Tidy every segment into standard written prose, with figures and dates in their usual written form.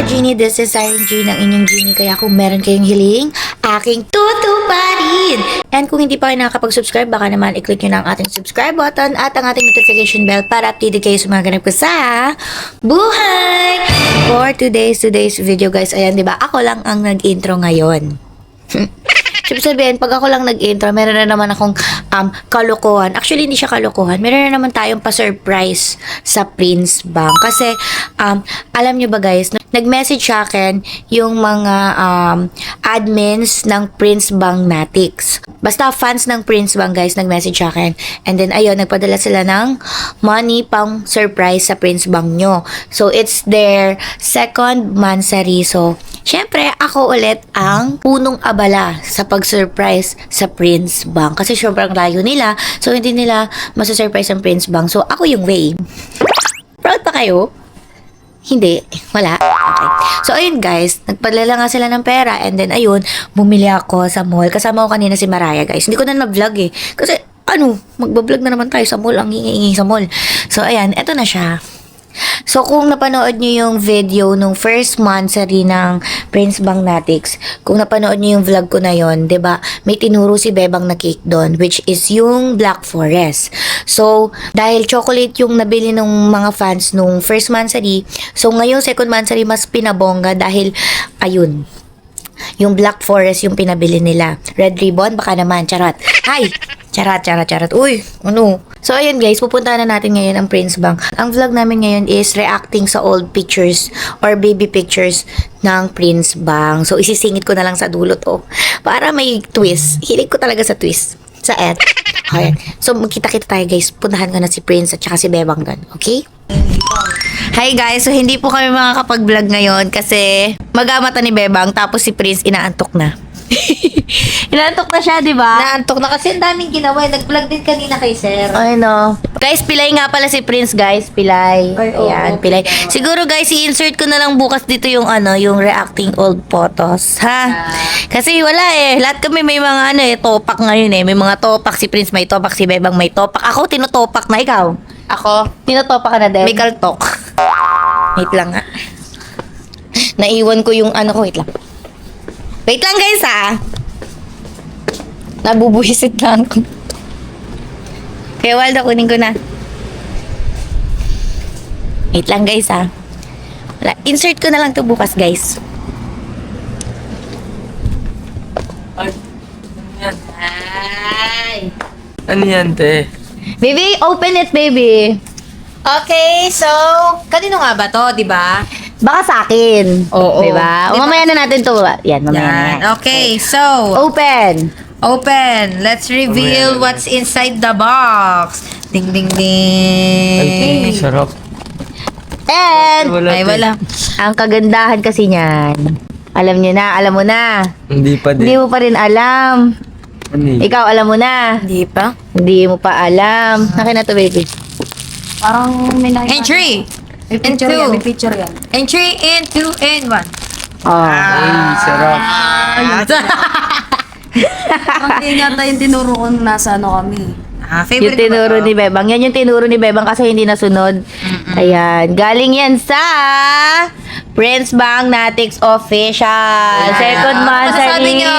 Genie, this is Siren G ng inyong Genie. Kaya kung meron kayong hiling, aking tutuparin! And kung hindi pa kayo nakakapag-subscribe, baka naman i-click nyo na ang ating subscribe button at ang ating notification bell para updated kayo sa mga ganap ko sa buhay! For today's video guys, ayan diba, ako lang ang nag-intro ngayon. Sabi sabihin, pag ako lang nag-intro, meron na naman akong kalokohan. Actually, hindi siya kalokohan. Meron na naman tayong pa-surprise sa Prince Bang. Kasi, alam nyo ba guys, nag-message sa akin yung mga admins ng Prince Bang Natics. Basta fans ng Prince Bang guys, nag-message sa akin. And then, ayun, nagpadala sila ng money pang surprise sa Prince Bang nyo. So, it's their second mansari. So, syempre, ako ulit ang punong abala sa pag-surprise sa Prince Bang. Kasi sobrang layo nila. So, hindi nila masusurprise ang Prince Bang. So, ako yung way. Proud pa kayo? Hindi. Wala. Okay. So, ayun guys. Nagpadala nga sila ng pera. And then, ayun, bumili ako sa mall. Kasama ko kanina si Mariah, guys. Hindi ko na na-vlog eh. Kasi, magbablog na naman tayo sa mall. Ang hingi sa mall. So, ayan. Eto na siya. So, kung napanood nyo yung video nung first mansari ng Prince Bang Natics, kung napanood nyo yung vlog ko na yon, 'di ba? May tinuro si Bebang na cake doon, which is yung Black Forest. So, dahil chocolate yung nabili ng mga fans nung first mansari, so ngayong second mansari mas pinabongga dahil, ayun, yung Black Forest yung pinabili nila. Red Ribbon, baka naman, charot. Hi! Charot. Uy, ano? So, ayun guys, pupunta na natin ngayon ang Prince Bang. Ang vlog namin ngayon is reacting sa old pictures or baby pictures ng Prince Bang. So, isisingit ko na lang sa dulo to. Para may twist. Hilig ko talaga sa twist. Sa end. Ayan. So, magkita-kita tayo guys. Puntahan ko na si Prince at saka si Bebang doon. Okay? Hi guys, so hindi po kami makakapag-vlog ngayon kasi magamata ni Bebang tapos si Prince inaantok na. Inaantok na siya, di ba? Naantok na kasi ang daming ginawa. Nag-vlog din kanina kay Sir. I know. Guys, pilay nga pala si Prince, guys. Pilay. Ay, Ayan, oo, pilay. pilay. Siguro, guys, i-insert ko na lang bukas dito yung yung reacting old photos, ha? Kasi wala eh. Lahat kami may mga topak ngayon eh. May mga topak. Si Prince may topak, si Bebang may topak. Ako, tinotopak na ikaw. Ako, tinutopa ka na din. May kaltok. Wait lang, ha? Naiwan ko yung ko. Wait lang. Wait lang, guys, ha? Nabubuhisit lang ako. Kaya Waldo, kunin ko na. Wait lang, guys, ha? Wala. Insert ko na lang to bukas, guys. Ay. Ano yan, te? Baby, open it, baby. Okay, so, kanino nga ba to, di ba? Baka sa akin. Oo. Diba? Diba? Mamaya na natin to. Yan, mamaya na yan. Okay, so, Open. open. Let's reveal Ayan. what's inside the box. Ding, ding, Ay, ding. sarap. And, Ay, wala. ang kagandahan kasi niyan, alam mo na. Hindi pa Hindi din. mo pa rin alam. Ano yun? Ikaw, alam mo na. Hindi pa? Hindi mo pa alam. Akin na to, baby. Parang may nakita. Entry. And two. May picture yan. Entry, and two, and one. Oh. Ay, sarap. Parang yun yata yung tinuro ko nung nasa kami. Yung Favorite mo ba tinuro to? ni Bebang. Yan yung tinuro ni Bebang kasi hindi nasunod. Ayan. Galing yan sa Prince Bang Natics Official. Second Ano mansari. masasabi niyo?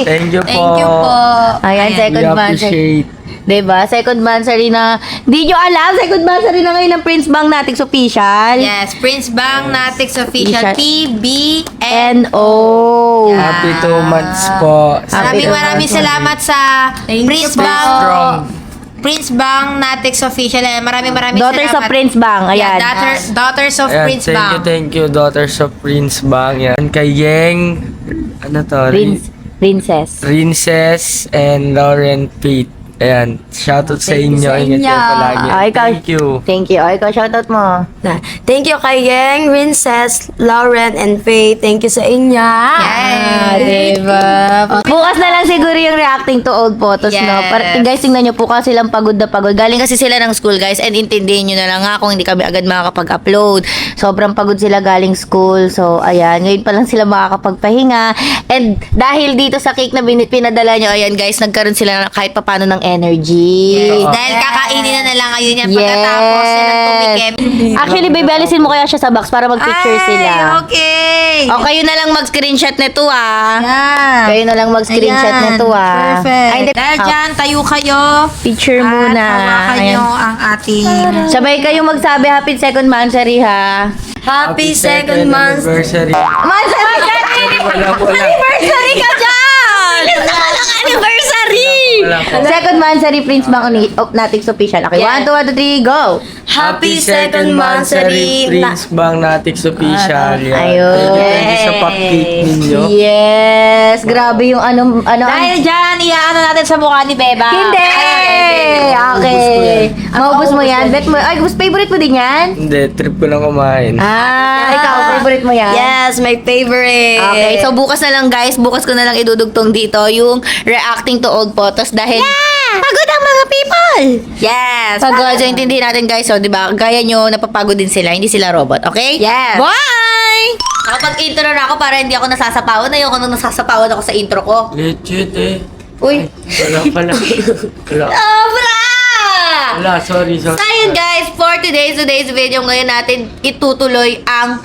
Thank you po. Thank you po. Ayan, second We mansari. appreciate. Diba? Second mansari na, di nyo alam, second mansari na ngayon ng Prince Bang Natics Official. Yes, Prince Bang Natics Official, Official. PBN. N.O. Yeah. Happy 2 months po. Maraming salamat sa Prince you po. Bang. Strong. Prince Bang Natics Official. Maraming Daughters salamat. of Prince Bang. Yeah, Ayan. daughters of Ayan, Prince Bang. thank you, Daughters of Prince Bang. Yan. Kay Yeng, ano to? Princess. Princess and Lauren Pate. Ayan, shoutout sa Thank you inyo. sa Ingat inyo. kayo palagi. Ikaw. Thank you. Thank you. O, ikaw, shoutout mo. Thank you kay Yeng, Princess, Lauren, and Faye. Thank you sa inyo. Diba? Bukas na lang siguro yung reacting to old photos, no? Yes. Guys, tingnan nyo po kasi silang pagod na pagod. Galing kasi sila ng school, guys. And intindihin nyo na lang nga kung hindi kami agad makakapag-upload. Sobrang pagod sila galing school. So, ayan. Ngayon pa lang sila makakapagpahinga. And dahil dito sa cake na pinadala nyo, ayan, guys, nagkaroon sila kahit papano ng energy. Dahil kakainin na lang ngayon yan pagkatapos na tumikim. Actually, baby, alisin mo kaya siya sa box para mag-picture sila. Okay. O, kayo na lang mag-screenshot nito, ah. Yeah. Kayo na lang mag-screenshot Ayan, nito, ah. Perfect. Ay, hindi. Dahil dyan, tayo kayo. Picture muna. At hawakan Ayan. nyo ang ating... Sabay kayong magsabi, happy second anniversary, ha? Happy second month. Anniversary. Anniversary ka dyan! Anniversary! Wala po. Second anniversary, Prince Bang Natix Official. Okay, Yeah. 1, 2, 3, go! Happy second monthsary. Prince Bang Natix Official. Yan. Ayun. Thank you sa pag-cake ninyo. Yes! Grabe yung ano... Dahil dyan, iaano natin sa mukha ni Beba. Hindi! Okay. Maubos mo yan. Bet mo. Ay, gusto favorite mo din yan? Hindi, trip ko lang kumain. Ikaw, favorite mo yan? Yes, my favorite. Okay, so bukas na lang guys, bukas ko na lang idudugtong dito yung reacting to old photos dahil pagod ang mga people! Yes. Pagod, so intindihin natin guys, so di ba, gaya nyo, napapagod din sila, hindi sila robot, okay? Yes. Bye! Nakapag-intro na ako para hindi ako nasasapawan, ayoko nung nasasapawan ako sa intro ko. Legit eh. Uy! Wala pala. Wala. Sobra! Wala, sorry. So yun guys, for today's video ngayon natin itutuloy ang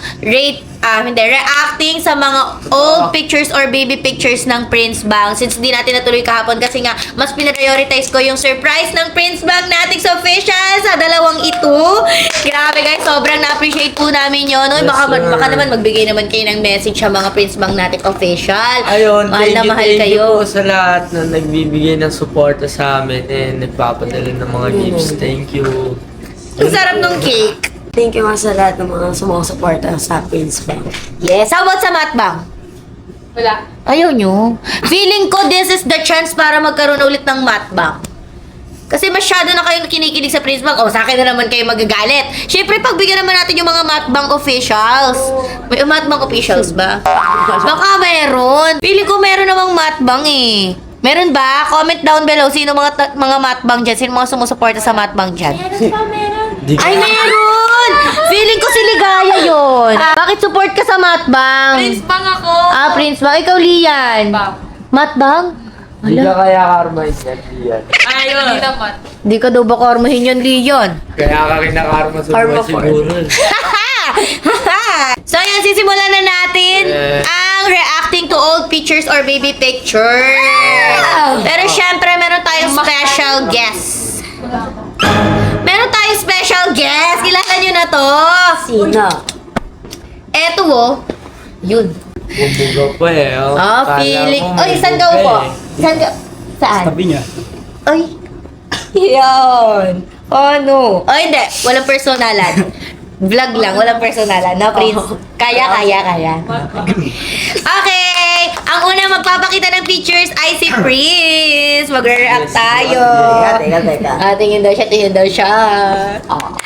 reacting sa mga old pictures or baby pictures ng Prince Bang. Since di natin natuloy kahapon kasi nga mas prioritize ko yung surprise ng Prince Bang Natix Official sa dalawang ito. Grabe guys, sobrang na-appreciate po namin yun. No? Yes, Baka sir. naman magbigay naman kayo ng message sa mga Prince Bang Natix Official. Ayun, mahal na mahal thank kayo. you po sa lahat na nagbibigay ng suporta sa amin and nagpapadala ng mga gifts. Thank you. Ang sarap ng cake. Thank you nga sa lahat ng mga sumusuporta sa Prince Bang. Yes, how about sa matbang? Wala. Ayaw nyo. Feeling ko this is the chance para magkaroon ulit ng matbang. Kasi masyado na kayong kinikilig sa Prince Bang. O, sa akin na naman kayo magagalit. Siyempre, pagbigyan naman natin yung mga matbang officials. May matbang officials ba? Baka meron. Feeling ko meron namang matbang eh. Meron ba? Comment down below sino mga matbang dyan. Sino mga sumusuporta sa matbang dyan. Di Ay, meron! Feeling ko si Ligaya yun. Bakit support ka sa matbang? Prince Bang ako. Prince Bang. Ikaw, Lian. Matbang? Di ka kaya karma yan, Lian. Ayun. Hindi naman. Di ka daw ba karmahin yun, Lian? Kaya ka kinakarma sa Karma buhay siguro. So, yan, sisimulan na natin Yes. ang reacting to old pictures or baby pictures. Pero syempre, meron tayong special guest. Meron tayong special guest. Kilala nyo na to. Sino? Eto, oh. Yun. Bumbuga pa eh. Oh. Kala Feeling. mo may Oy, saan ka buga upo? eh. Saan ka? Saan? Tabi niya. Ay. Yan. Oh, no. Oh, hindi. Walang personalan. Vlog lang. Walang personalan. No, Prince? Kaya. Okay. Ang una magpapakita ng pictures ay si Prince. Magre-react tayo. Teka. Tingin daw siya.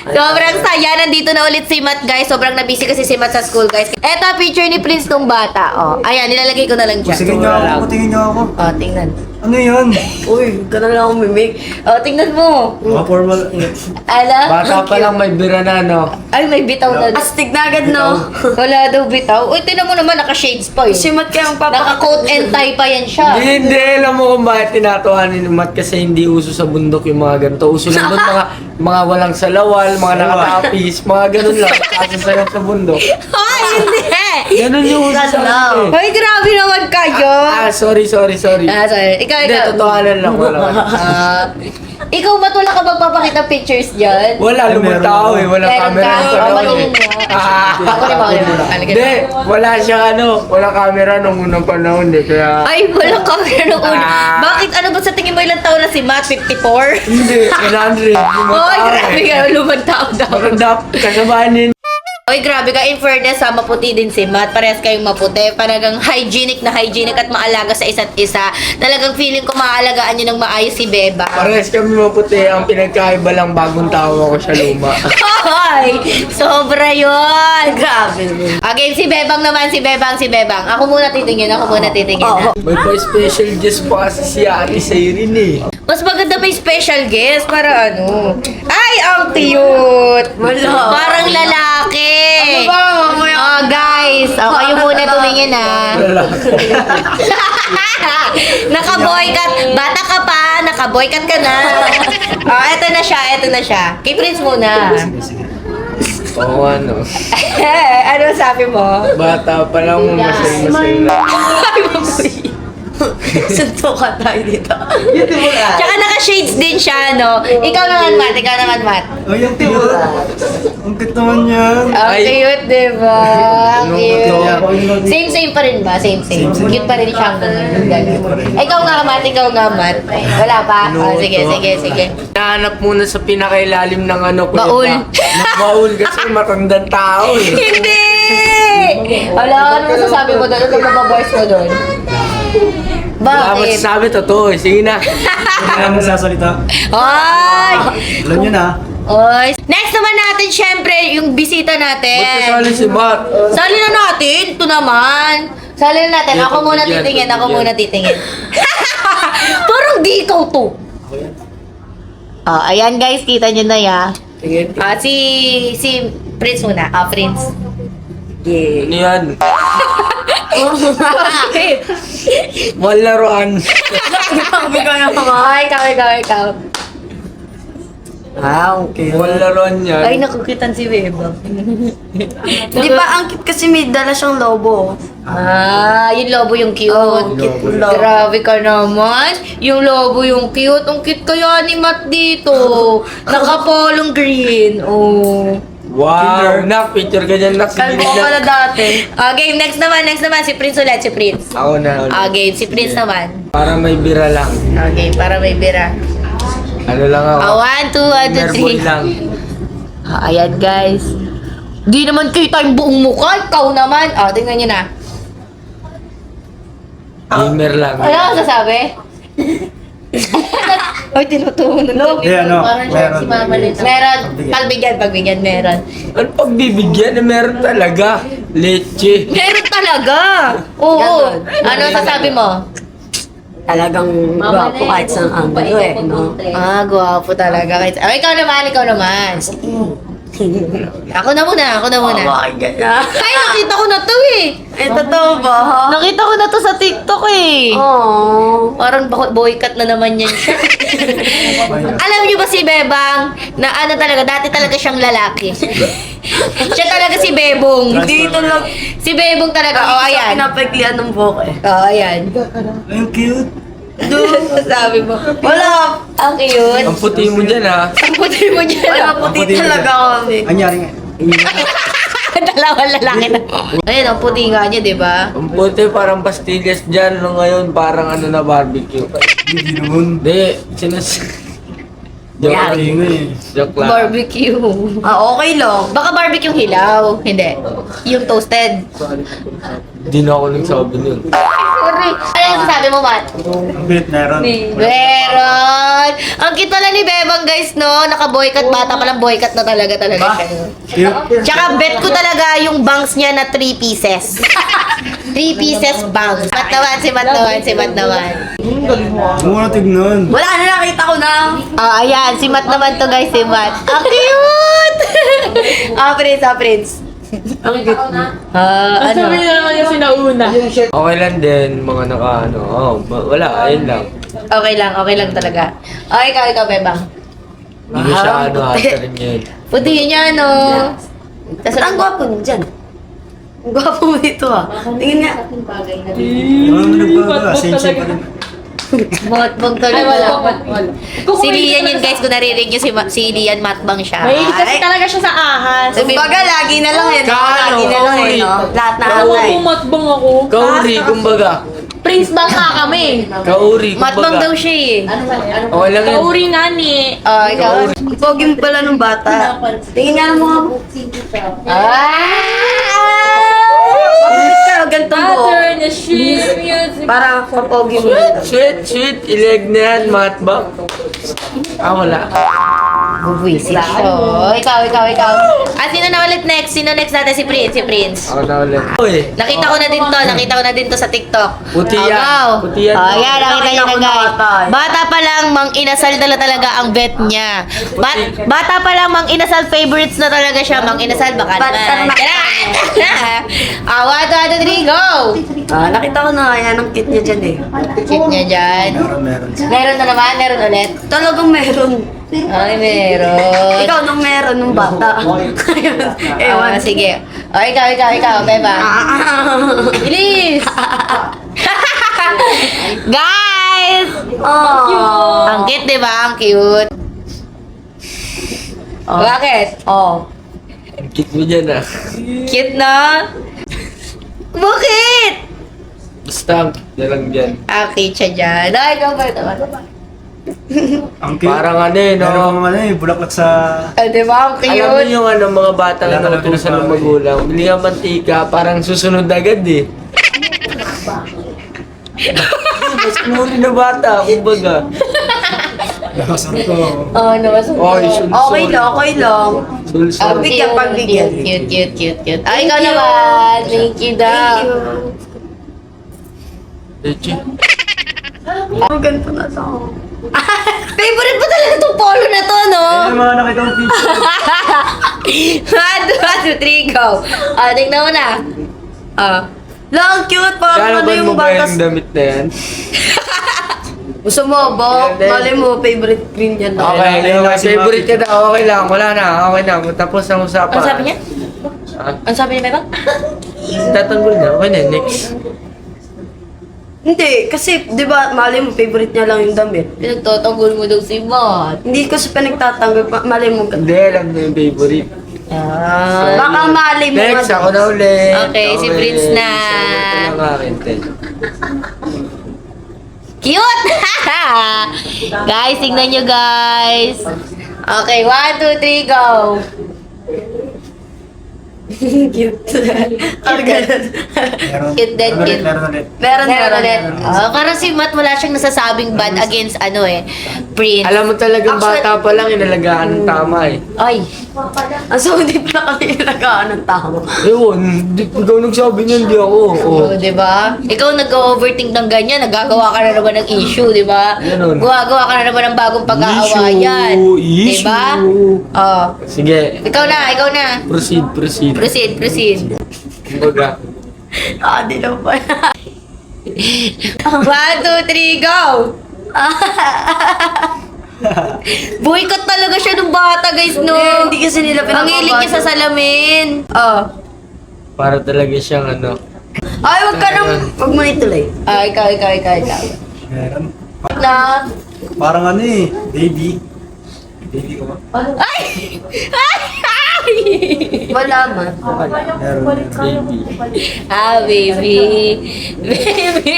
Sobrang saya. Nandito na ulit si Matt, guys. Sobrang nabisi kasi si Matt sa school, guys. Eto, picture ni Prince nung bata. Oh. Ayan, nilalagay ko na lang dyan. Tingin niyo ako, tingin niyo ako. Oh, tingnan. Ano yan? Uy, ganun lang ako mimik. Oh, tingnan mo. Mga formal. Ala? Bata pa lang may bira na, no? Ay, may bitaw na. Astig na agad, no? Wala daw bitaw. Uy, tingnan mo naman, naka-shades pa yun. Si Matt kaya ang Naka-coat and tie pa yan siya. Hindi, alam mo kung bakit tinatawanan ni Matt kasi hindi uso sa bundok yung mga ganito. Uso lang doon mga walang salawal, mga nakatapis, mga ganun lang. Kasasayaw sa bundok. Ay, hindi! Ganun yung uso sa akin. Ay, grabe naman kayo. Sorry. Sorry. Ikaw. Hindi, totohanan lang. Wala. Ikaw ba't wala ka magpapakita pictures dyan? Wala, lumitaw eh. Walang Meron camera. ka? sa loob Patingin eh. mo. Ako rin. Hindi, wala siyang walang camera nung unang panahon eh. Kaya, Ay, wala camera nung una. Bakit? Ano ba sa tingin mo ilang taon na si Matt? 54? hindi, 100. Ay, grabe ka. Lumang tao daw. Maganda, kasabahan din. Oy, grabe ka. In fairness, maputi din si Matt. Parehas kayong maputi. Talagang hygienic at maalaga sa isa't isa. Talagang feeling ko maaalagaan nyo ng maayos si Beba. Parehas kami maputi. Ang pinagkaiba lang bagong tao ako sa luma. Hoy! Sobra yun! Grabe. Okay, si Bebang naman, si Bebang. Ako muna titingin. ha? May pa-special guest pa kasi si Ate Sayrin eh. Mas maganda pa yung special guest para ano. Ay, ang cute! Parang lalaki. Ano ba? Mamaya. Oh, guys. Oh, kayo muna tumingin ha. Naka-boycott. Bata ka pa. Naka-boycott ka na. Oh, eto na siya. Kay Prince muna. Oo ano. Ano sabi mo? Bata pa lang masay na. Suntukan tayo dito. Tsaka naka-shades din siya, no? Ikaw naman, Matt. Ay, ang cute. Ang cute naman yan. Ang Ay. cute, diba? Ang Ano cute. Same pa rin ba? Same. Cute pa rin siya hanggang ngayon. Ikaw nga, Matt. Wala pa? Oh, sige. Nahanap muna sa pinakailalim ng ano ko. Baul. Baul kasi matandang tao eh. Hindi! Wala, ano masasabi mo doon? Ano mababoys mo doon? Wala Bakit? masasabi, totoo eh. Sige na. Hindi na magsasalita. Ay! Alam nyo na. Oy. Next naman natin, syempre, yung bisita Ba't natin. kasali si Bat? Sali na natin. Ito naman. Sali na natin. Ako muna titingin. Parang di ikaw to. Ayan guys, kita nyo na ya. Tingin. Si Prince muna. Prince. Ano yan? Bakit? Malaroan. Ikaw. Okay. Malaroan yan. Ay, nakukitan si Beba. Di ba ang cute kasi may dala siyang lobo? Yung lobo yung cute. Oh, cute yung lobo. Grabe ka naman. Yung lobo yung cute. Ang cute kaya ni Matt dito. Nakapolong green. Oh. Wow. Nak, picture ka dyan. Nak, Kalbo ko pala dati. Okay, next naman. Si Prince ulit. Ako na. Okay, si Prince naman. Para may bira lang. Okay, para may bira. Ano lang ako. 1, 2, 3. Nerboy lang. Ayan, guys. Di naman kita yung buong mukha. Ikaw naman. Tingnan nyo na. Gamer lang. Ano ang sasabi? Ay, tinutunan. Hindi, ano, meron. Meron. Pagbigyan, meron. Ano pagbibigyan? Meron talaga. Leche. Meron talaga. Oo. Ano sasabi mo? Talagang gwapo kahit saan ang gulo no? Gwapo talaga. Ikaw naman. Ako na muna. Bakit ganyan? Ay, nakita ko na to eh. Ay, totoo ba? Ha? Nakita ko na to sa TikTok eh. Oh. Parang boycott na naman yan siya. Alam niyo ba si Bebang na ano talaga, dati talaga siyang lalaki. Siya talaga si Bebong. Dito lang. Si Bebong talaga. Ayan. Pinapaglian ng buhok eh. Ayan. Ay, ang cute. Doon, sabi mo. Wala. Ang cute. Ang puti mo dyan ha. Ang puti mo dyan. Wala puti talaga kami. Anyari nga. Dalawang lalaki na. Ayun, ang puti nga niya, di ba? Ang puti parang pastillas dyan. No, ngayon parang ano na barbecue. Hindi naman. Hindi. Joke lang. Hindi nga eh. Joke lang. Barbecue. Okay lang. Baka barbecue hilaw. Hindi. Yung toasted. Hindi na ako nagsabi nun. Sorry. Ano yung sasabi mo, Matt? Ang cute, meron. Meron! Ang cute pala ni Bebang, guys, no? Naka-boycott. Bata palang boycott na talaga siya. Cute. Tsaka bet ko talaga yung bangs niya na 3 pieces. 3 pieces bangs. Si Matt naman. Muna tignan. Wala na, nakita ko na. Ayan. Si Matt naman to, guys. Si Matt. Ang cute! Prince. Ang cute. Ano? Okay lang din. Mga naka ano. Wala. Ayun lang. Okay lang talaga. Ikaw, Bebang. Hindi ko siya ano ata rin yun. Puti niya, no? Ba't ang gwapo niyo dyan? Ang gwapo mo dito ah. Tingin nga. Ano nagbaga? Same pa rin. Matbang talaga. Si Lian yun, guys. Kung narinig nyo, si Lian matbang siya. Mahilig kasi talaga siya sa ahas. Kumbaga, lagi na lang eh. No? Kano? Lagi na lang eh. No? Lahat na Oo, atay. matbang ako. Kauri, kumbaga. Prince bang ka kami? Kauri, Matbang daw siya eh. Okay lang yun. Kauri nga ni. Ikaw. Pogi mo pala nung bata. Tingin nga mo. Bakit ka ganito mo? Turn the shit music. Para kapogi mo. Sweet, ileg na yan, matbang. Wala. Bubuisit siya. Ikaw. Sino na ulit next? Sino next natin? Si Prince. Ako na ulit. Uy, Nakita ko na din to sa TikTok. Puti yan. Wow. Puti yan. Yan, nakita niyo na guys. Bata pa lang, mang inasal talaga ang bet niya. Bata pa lang, mang inasal favorites na talaga siya. Mang inasal, baka naman. 1, 2, 3, go! Nakita ko na yan ang kit niya dyan eh. Check niya dyan. Meron. Meron na naman, meron ulit. Talagang meron. Ay, meron. Ikaw nung meron nung bata. Ewan. Sige. O, ikaw, Beba. Bilis! Guys! Oh. Ang cute, di ba? Ang cute. Bakit? Kit mo dyan ah. Cute na? Bakit? Basta ang kit na lang dyan. Cute siya dyan. Ay, ikaw ba ito? Ang cute. Parang ano eh, Meron no? mga bulaklak sa... Di ba? Ang Alam mo cute. yung ano, mga batang Wala ka lang natutusan ng kung magulang. Bili ka mantika, parang susunod agad eh. Mas kumuri na bata, kumbaga. Nakasarap ko. Oy, sulsol. Okay lang. Sulsol. Bigyan, pagbigyan. Cute. Ay, ikaw naman. Thank you daw. Leche. Ang ganito na sa ako. Favorite mo talaga itong polo na to, no? Ayun mga nakita kong picture. 1, 2, 3, go. Tignan mo na. Lang, cute. Parang ano Kalaban mo yung ba batas. yung damit na yan? Gusto mo, Bo? Yan din. Mali mo, favorite green yan. Okay, Ayun lang, si favorite ka Maki. daw. Okay lang, wala na. Okay na, tapos ang usapan. Ano sabi niya? Ah, Ano sabi ni Beba? tatanggol na. Okay na, next. Hindi, kasi, di ba, mali mo, favorite niya lang yung damit. Pinagtatanggol mo daw si Matt. Hindi ko sa pinagtatanggol, mali mo. Hindi, alam na yung favorite. Baka mali mo. Next, ako na ulit. Okay, si Prince na. Ito lang akin, Ted. Cute! Guys, tignan nyo guys. Okay, 1, 2, 3, go. Cute. Ang ganun. Meron. Cute din, Meron ulit, cute. meron ulit. Meron ulit. Parang si Matt wala siyang nasasabing bad against Prince. Alam mo talagang bata pa lang, inalagaan ng tama eh. Ay, So, hindi pa kami ilagaan ng tao. Ewan, ikaw nagsabi niyan, di ako. Oh. di ba? Ikaw nag-overthink ng ganyan, nagagawa ka na naman ng issue, di ba? Ganun. Gawa ka na naman ng bagong pag-aawayan. Di ba? Oh. Sige, Ikaw na. proceed. Proceed. Kumbaga, Di na pa. 1, 2, 3, go! Boycott talaga siya nung bata, guys, no? Hindi kasi nila Ang hilig niya sa salamin. para talaga siyang ano. Ay, wag mo ituloy. Ikaw. Meron. Na. Parang ano eh, baby. Baby ko ba? Ay! Wala man. Meron. Baby. Baby.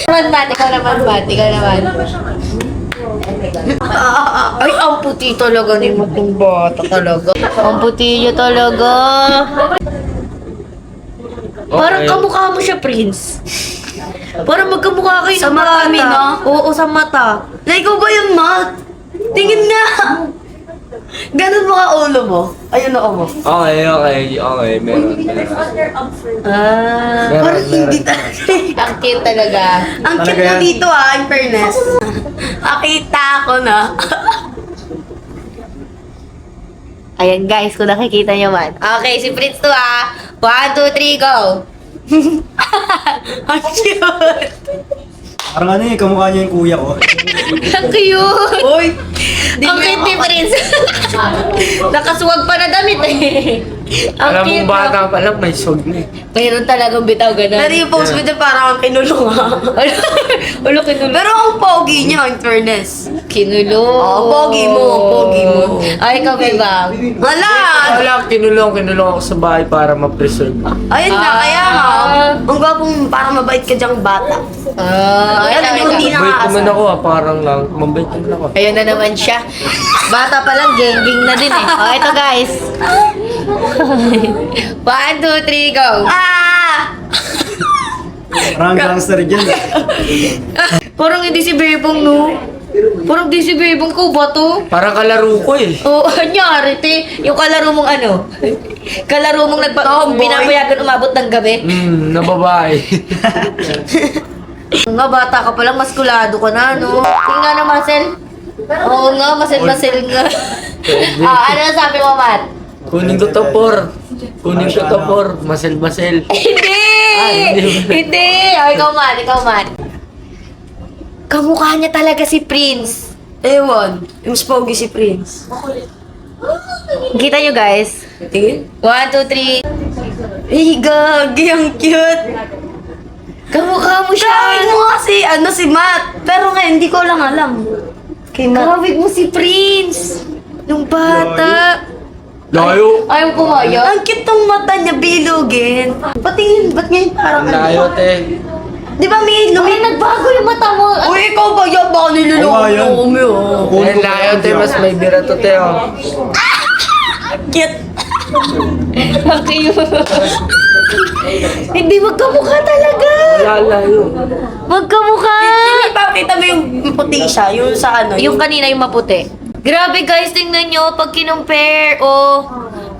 Ikaw naman. Ay, ang puti talaga ni Matong bata talaga. Ang puti niya talaga. Parang kamukha mo siya, Prince. Parang magkamukha kayo Sa ng mata, bata. no? Oo, sa mata. Ikaw ba yung Matt? Tingin nga! Ganun mo ka ulo mo. Ayun ako mo. Okay, meron. Parang hindi talaga. Ang cute talaga. Ang cute Talaga mo yan? dito in fairness. Nakita ko na. Ayan guys, kung nakikita nyo man. Okay, si Prince to 1, 2, 3, go! Ang cute. Parang ano eh, kamukha niya yung kuya ko. Ang cute! Uy! Ang cute ni Prince. Nakasuwag pa na damit eh. Alam cute, mo bata pa lang, may swag na eh. Mayroon talagang bitaw ganun. Pero yung post mo dyan parang ang kinulong ha. Ulo, kinulo. Pero ang pogi niya, in fairness. Kinulo. Pogi mo, pogi mo. Ay, ikaw, Bebang. Hala! Wala, kinulong ako sa bahay para ma-preserve. Ayun na, kaya nga. Ang gwapong parang mabait ka dyang bata. Ay, Alam mo, hindi Mabait naman nakakasal. ako parang lang. Mabait naman ako. Ayun na naman siya. Bata pa lang, geng-geng na din eh. Oh, ito guys. 1, 2, 3, go. Ah! Parang gangster dyan. Parang hindi si Bebong, no? Parang di si Bebong ko ba to? Parang kalaro ko eh. Oo, anyari, te. Yung kalaro mong ano? Kalaro mong Tomboy. binapayagan umabot ng gabi? Na babae. Nga, bata ka palang, maskulado ka na, no? Tingnan na, Marcel. Oo nga, masel-masel nga. Ano sabi mo, Matt? Kunin ko to, por. Kunin ko to, por. Masel-masel. Hindi! hindi. Hindi! Ikaw, man. Kamukha niya talaga si Prince. Ewan, yung pogi si Prince. Kita nyo, guys? Tingin? 1, 2, 3. Eh, gagi, ang cute. Kamukha mo siya. Kawig mo kasi, si Matt. Pero ngayon, hindi ko lang alam. Kay Matt. Kawig mo si Prince. Nung bata. Layo. Ayaw kumaya. Ang cute ng mata niya, bilugin. Patingin, ba't ngayon parang Ang layo, te. Di ba may Ay, nagbago yung mata mo. Uy, ikaw ba yan? Baka niloloko Oo nga yan. mo kami, oh. Ang layo, te. Mas may bira to, te, oh. Cute. Hindi, magkamukha talaga. Wala, layo. Magkamukha. Hindi pa kita mo yung puti siya, yung sa ano. Yung kanina yung maputi. Grabe guys, tingnan nyo. Pag kinumpare,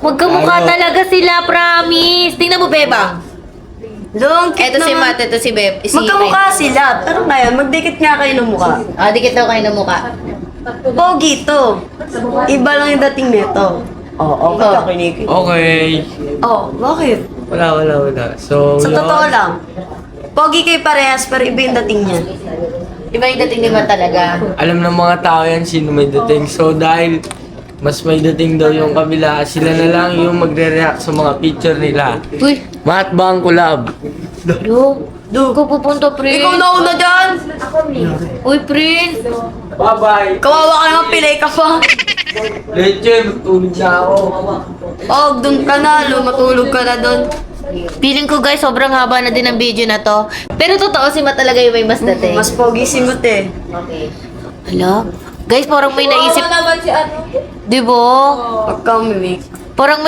magkamukha talaga sila, promise. Tingnan mo, Bebang. Long cute Ito si naman. Matt, ito si Beb. Magkamukha sila. Pero ngayon, magdikit nga kayo ng mukha. Dikit daw kayo ng mukha. Pogi to. Iba lang yung dating nito. Oo, okay ka kinikit. Okay. Oh, bakit? Wala. So, Sa yun. totoo lang. Pogi kayo parehas, pero iba yung dating niya. Iba yung dating ni Matt talaga. Alam ng mga tao yan sino may dating. So, dahil mas may dating daw yung kabila, sila na lang yung magre-react sa mga picture nila. Uy, Matt Bang Collab. Doon ko pupunta, Prince. Ikaw na una dyan! Uy, Prince. Bye-bye. Kawawa ka naman, pilay ka pa. Legend, tulog na ako. Oh, doon ka na, matulog ka na doon. Feeling ko guys, sobrang haba na din ang video na to. Pero totoo, si Matt talaga yung may mas dating. Mas pogi si Mut eh. Hala? Guys, parang may naisip. Di ba? Pagka-mimic. Parang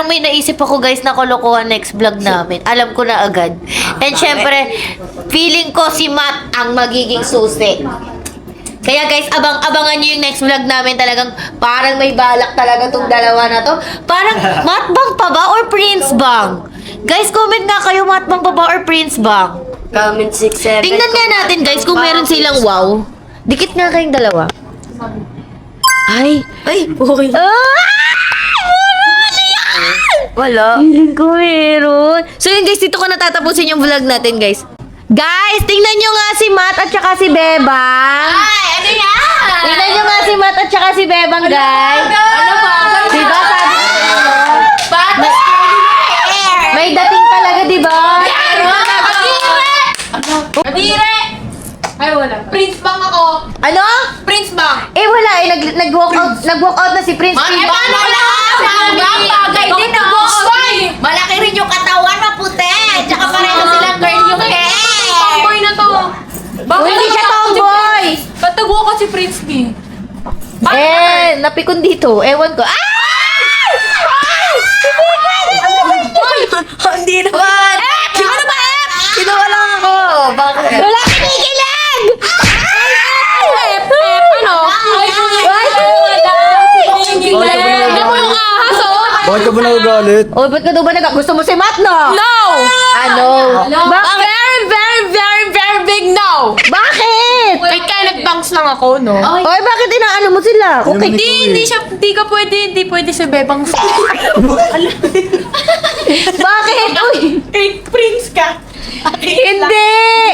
may naisip ako guys na kalokohan next vlog namin. Alam ko na agad. And syempre, feeling ko si Matt ang magiging susi. Kaya guys, abangan nyo yung next vlog namin. Talagang parang may balak talaga tong dalawa na to. Parang Matt Bang pa ba or Prince Bang? Guys, comment nga kayo, Matt Bang pa ba or Prince Bang? Comment 6-7. Tingnan nga natin guys kung meron silang wow. Dikit nga kayong dalawa. Ay. Pogi. Wala. Feeling ko meron. So yun guys, dito ko natatapusin yung vlog natin guys. Guys, tingnan nyo nga si Matt at saka si Bebang. Ay, ano yan? Tingnan nyo nga si Matt at saka si Bebang guys. Ano ba? Diba sabi ko Bata! may dating talaga, diba? Adire! Ay, wala. Prince Bang ako. Ano? Prince Bang. Eh wala eh, nag-walk out na si Prince. Eh, paano wala? Bagay din na Malaki rin yung katawan, maputi. Tsaka pareho silang girl yung hair. Tomboy na to. Uy, hindi siya tomboy. Ba't nag-walk out si Prince B? Napikon dito. Ewan ko. Hindi naman. Ano ba? Kinuha lang ako. Bakit? Wala kinikilig! Ano? Ano mo yung ahas, oh? Bakit ka ba nagagalit? Oh, ba't ka daw ba gusto mo si Matt, no? No! Ano? Bakit? Very big no! Bakit? Kay Kenneth Banks lang ako, no? Oy, bakit inaano mo sila? Okay. Hindi pwede si Bebang. Bakit? Uy! Prince ka! Hindi!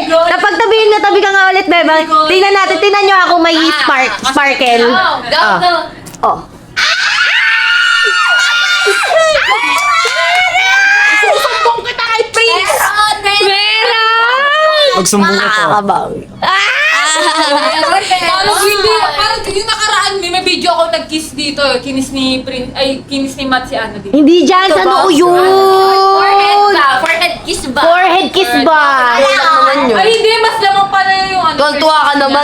Napagtabihin nga, tabi ka nga ulit, Bebang. Tingnan natin, tingnan nyo ako may sparkle. Go! Oh. Pagsumbong ko. Makakabawi. Parang yung nakaraan, may video ako nag-kiss dito. Kinis ni Matt si ano dito. Hindi dyan, sa noo yun! Forehead kiss ba? Forehead kiss ba? Naman yun. Ay, hindi. Mas lamang pala yung ano.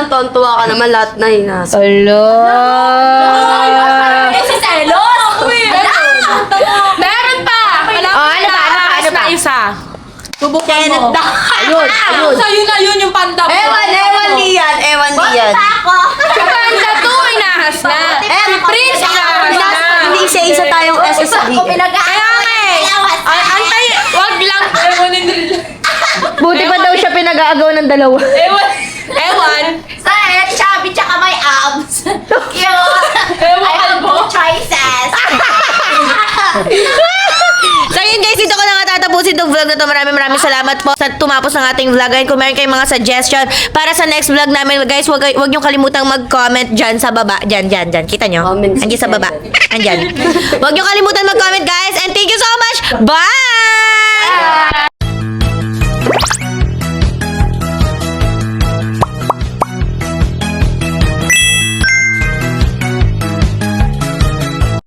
Tontuwa ka naman lahat na hinasa. Hello! Eh, si Celos! Meron pa! Ano pa? isa. Subukan Kenneth mo. na. Ayun. Sa'yo na yun yung panda mo. Ewan diyan. Panda to, inahas na. Si Prince, inahas na. Hindi isa-isa tayong SSD. Kaya nga eh. Antay, wag lang. Ewan din rin. Buti pa daw siya pinag-aagaw ng dalawa. Ewan. Chubby tsaka may abs. Ewan mo. Choices. So yun guys, dito ko na nga tatapusin itong vlog na to. Maraming salamat po sa tumapos ng ating vlog. And kung meron kayong mga suggestion para sa next vlog namin, guys, wag nyo kalimutang mag-comment dyan sa baba. Dyan. Kita nyo? Comments Andiyan sa baba. Andyan. Wag nyo kalimutan mag-comment, guys. And thank you so much. Bye!